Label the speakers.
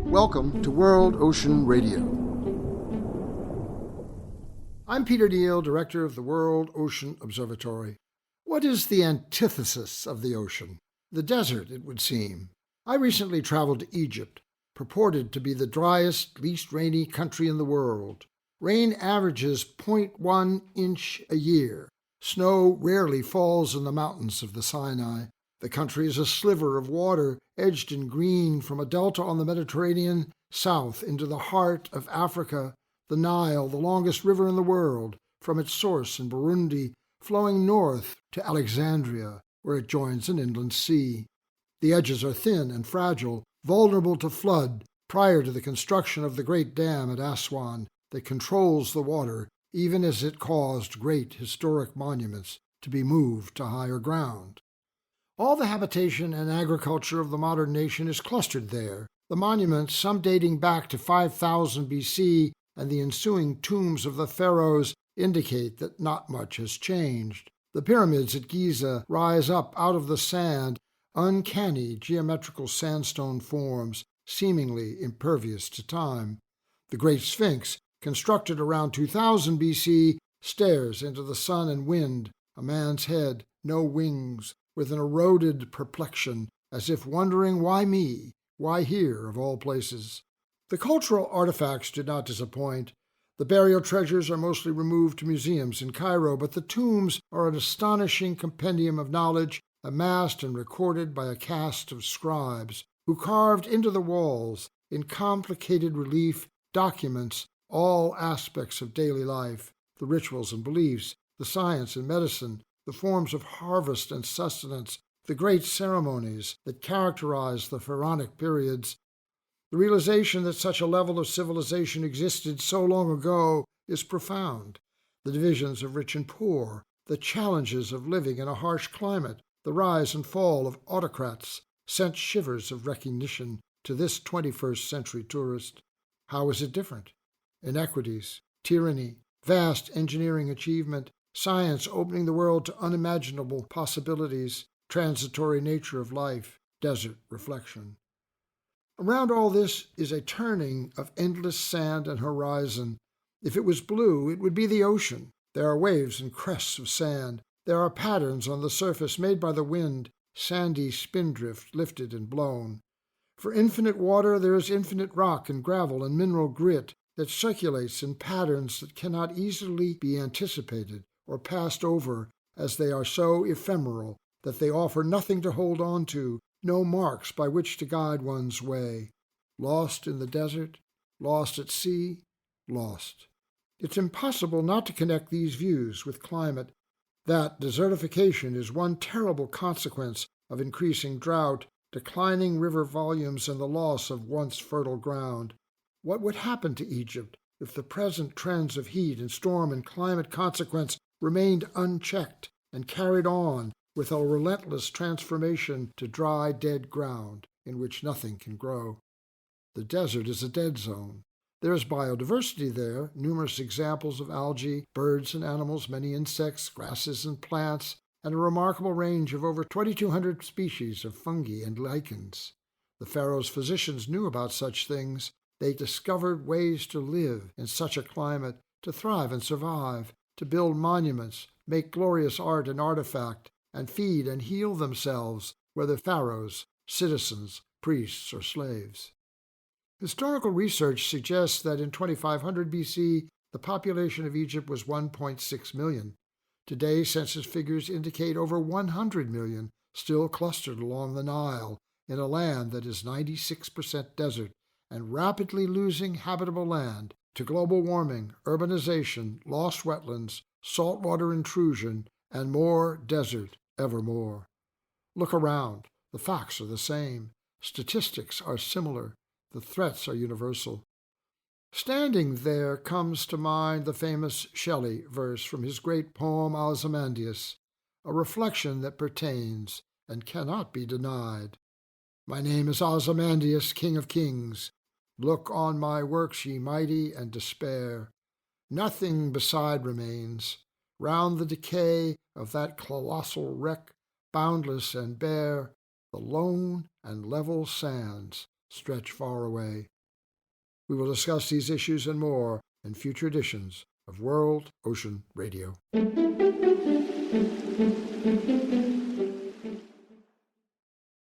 Speaker 1: Welcome to World Ocean Radio. I'm Peter Neill, director of the World Ocean Observatory. What is the antithesis of the ocean? The desert, it would seem. I recently traveled to Egypt, purported to be the driest, least rainy country in the world. Rain averages 0.1 inch a year. Snow rarely falls in the mountains of the Sinai. The country is a sliver of water, edged in green from a delta on the Mediterranean south into the heart of Africa, the Nile, the longest river in the world, from its source in Burundi, flowing north to Alexandria, where it joins an inland sea. The edges are thin and fragile, vulnerable to flood prior to the construction of the great dam at Aswan that controls the water, even as it caused great historic monuments to be moved to higher ground. All the habitation and agriculture of the modern nation is clustered there. The monuments, some dating back to 5000 BC, and the ensuing tombs of the pharaohs indicate that not much has changed. The pyramids at Giza rise up out of the sand, uncanny geometrical sandstone forms, seemingly impervious to time. The Great Sphinx, constructed around 2000 BC, stares into the sun and wind, a man's head, no wings, with an eroded perplexion, as if wondering, why me? Why here, of all places? The cultural artifacts did not disappoint. The burial treasures are mostly removed to museums in Cairo, but the tombs are an astonishing compendium of knowledge, amassed and recorded by a caste of scribes, who carved into the walls, in complicated relief, documents all aspects of daily life, the rituals and beliefs, the science and medicine, the forms of harvest and sustenance, the great ceremonies that characterize the pharaonic periods. The realization that such a level of civilization existed so long ago is profound. The divisions of rich and poor, the challenges of living in a harsh climate, the rise and fall of autocrats sent shivers of recognition to this 21st century tourist. How is it different? Inequities, tyranny, vast engineering achievement, science opening the world to unimaginable possibilities, transitory nature of life, desert reflection. Around all this is a turning of endless sand and horizon. If it was blue, it would be the ocean. There are waves and crests of sand. There are patterns on the surface made by the wind, sandy spindrift lifted and blown. For infinite water, there is infinite rock and gravel and mineral grit that circulates in patterns that cannot easily be anticipated or passed over, as they are so ephemeral that they offer nothing to hold on to, no marks by which to guide one's way. Lost in the desert, lost at sea, lost. It's impossible not to connect these views with climate. That desertification is one terrible consequence of increasing drought, declining river volumes, and the loss of once fertile ground. What would happen to Egypt if the present trends of heat and storm and climate consequence remained unchecked and carried on with a relentless transformation to dry, dead ground in which nothing can grow? The desert is a dead zone. There is biodiversity there, numerous examples of algae, birds and animals, many insects, grasses and plants, and a remarkable range of over 2,200 species of fungi and lichens. The pharaoh's physicians knew about such things. They discovered ways to live in such a climate, to thrive and survive, to build monuments, make glorious art and artifact, and feed and heal themselves, whether pharaohs, citizens, priests, or slaves. Historical research suggests that in 2500 BC, the population of Egypt was 1.6 million. Today, census figures indicate over 100 million, still clustered along the Nile, in a land that is 96% desert and rapidly losing habitable land to global warming, urbanization, lost wetlands, saltwater intrusion, and more desert evermore. Look around. The facts are the same. Statistics are similar. The threats are universal. Standing there comes to mind the famous Shelley verse from his great poem Ozymandias, a reflection that pertains and cannot be denied. My name is Ozymandias, King of Kings. Look on my works, ye mighty, and despair. Nothing beside remains. Round the decay of that colossal wreck, boundless and bare, The lone and level sands stretch far away. We will discuss these issues and more in future editions of World Ocean Radio.